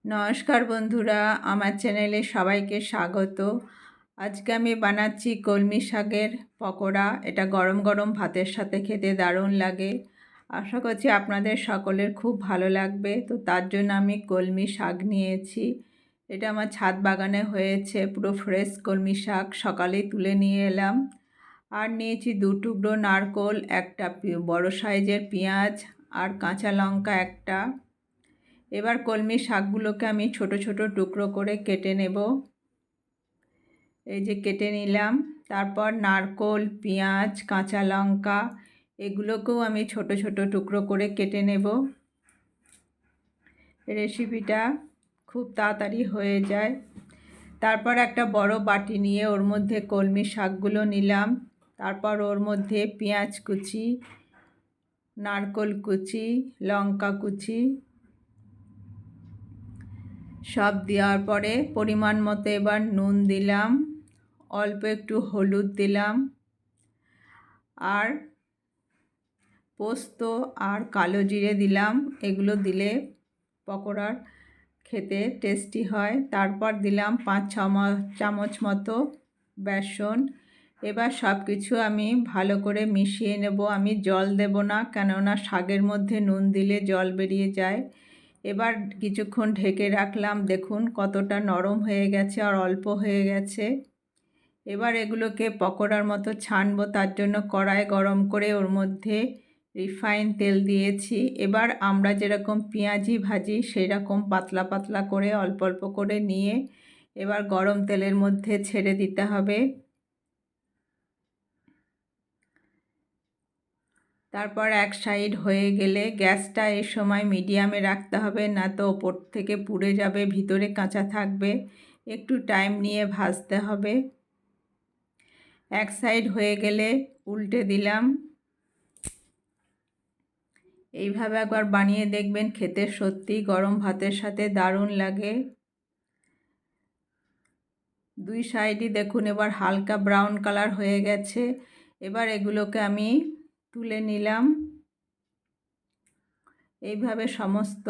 নমস্কার বন্ধুরা, আমার চ্যানেলে সবাইকে স্বাগত। আজকে আমি বানাচ্ছি কলমি শাকের পকোড়া। এটা গরম গরম ভাতের সাথে খেতে দারুণ লাগে। আশা করছি আপনাদের সকলের খুব ভালো লাগবে। তো তার জন্য আমি কলমি শাক নিয়েছি। এটা আমার ছাদ বাগানে হয়েছে, পুরো ফ্রেশ কলমি শাক, সকালেই তুলে নিয়ে এলাম। আর নিয়েছি 2 টুকরো নারকোল, একটা বড় সাইজের পেঁয়াজ আর কাঁচা লঙ্কা একটা। এবার কলমি শাকগুলোকে আমি ছোট ছোট টুকরো করে কেটে নেব। এই যে কেটে নিলাম। তারপর নারকোল, পেঁয়াজ, কাঁচা লঙ্কা এগুলোকেও আমি ছোট ছোট টুকরো করে কেটে নেব। রেসিপিটা খুব তাড়াতাড়ি হয়ে যায়। তারপর একটা বড় বাটি নিয়ে ওর মধ্যে কলমি শাকগুলো নিলাম। তারপর ওর মধ্যে পেঁয়াজ কুচি, নারকোল কুচি, লঙ্কা কুচি সব দেওয়ার পরে পরিমাণ মতো এবার নুন দিলাম, অল্প একটু হলুদ দিলাম, আর পোস্ত আর কালো জিরে দিলাম। এগুলো দিলে পকোড়ার খেতে টেস্টি হয়। তারপর দিলাম 5-6 চামচ মতো বেসন। এবার সব কিছু আমি ভালো করে মিশিয়ে নেব। আমি জল দেব না, কেননা শাকের মধ্যে নুন দিলে জল বেরিয়ে যায়। এবার কিছুক্ষণ ঢেকে রাখলাম। দেখুন কতটা নরম হয়ে গেছে আর অল্প হয়ে গেছে। এবার এগুলোকে পকোড়ার মতো ছানবো। তার জন্য কড়াই গরম করে ওর মধ্যে রিফাইন তেল দিয়েছি। এবার আমরা যেরকম পেঁয়াজি ভাজি সেই রকম পাতলা পাতলা করে অল্প অল্প করে নিয়ে এবার গরম তেলের মধ্যে ছেড়ে দিতে হবে। তারপর এক সাইড হয়ে গেলে গ্যাসটা এই সময় মিডিয়ামে রাখতে হবে, না তো ওপর থেকে পুড়ে যাবে, ভিতরে কাঁচা থাকবে। একটু টাইম নিয়ে ভাজতে হবে। এক সাইড হয়ে গেলে উল্টে দিলাম। এইভাবে একবার বানিয়ে দেখবেন, খেতে সত্যি গরম ভাতের সাথে দারুণ লাগে। দুই সাইডই দেখুন এবার হালকা ব্রাউন কালার হয়ে গেছে। এবার এগুলোকে আমি তুলে নিলাম। এইভাবে সমস্ত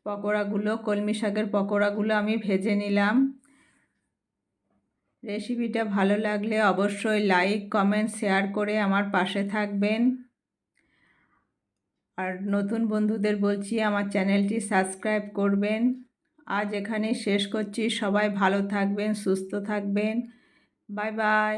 পকোড়াগুলো, কলমি শাকের পকোড়াগুলো আমি ভেজে নিলাম। রেসিপিটা ভালো লাগলে অবশ্যই লাইক, কমেন্ট, শেয়ার করে আমার পাশে থাকবেন। আর নতুন বন্ধুদের বলছি আমার চ্যানেলটি সাবস্ক্রাইব করবেন। আজ এখানে শেষ করছি। সবাই ভালো থাকবেন, সুস্থ থাকবেন। Bye bye.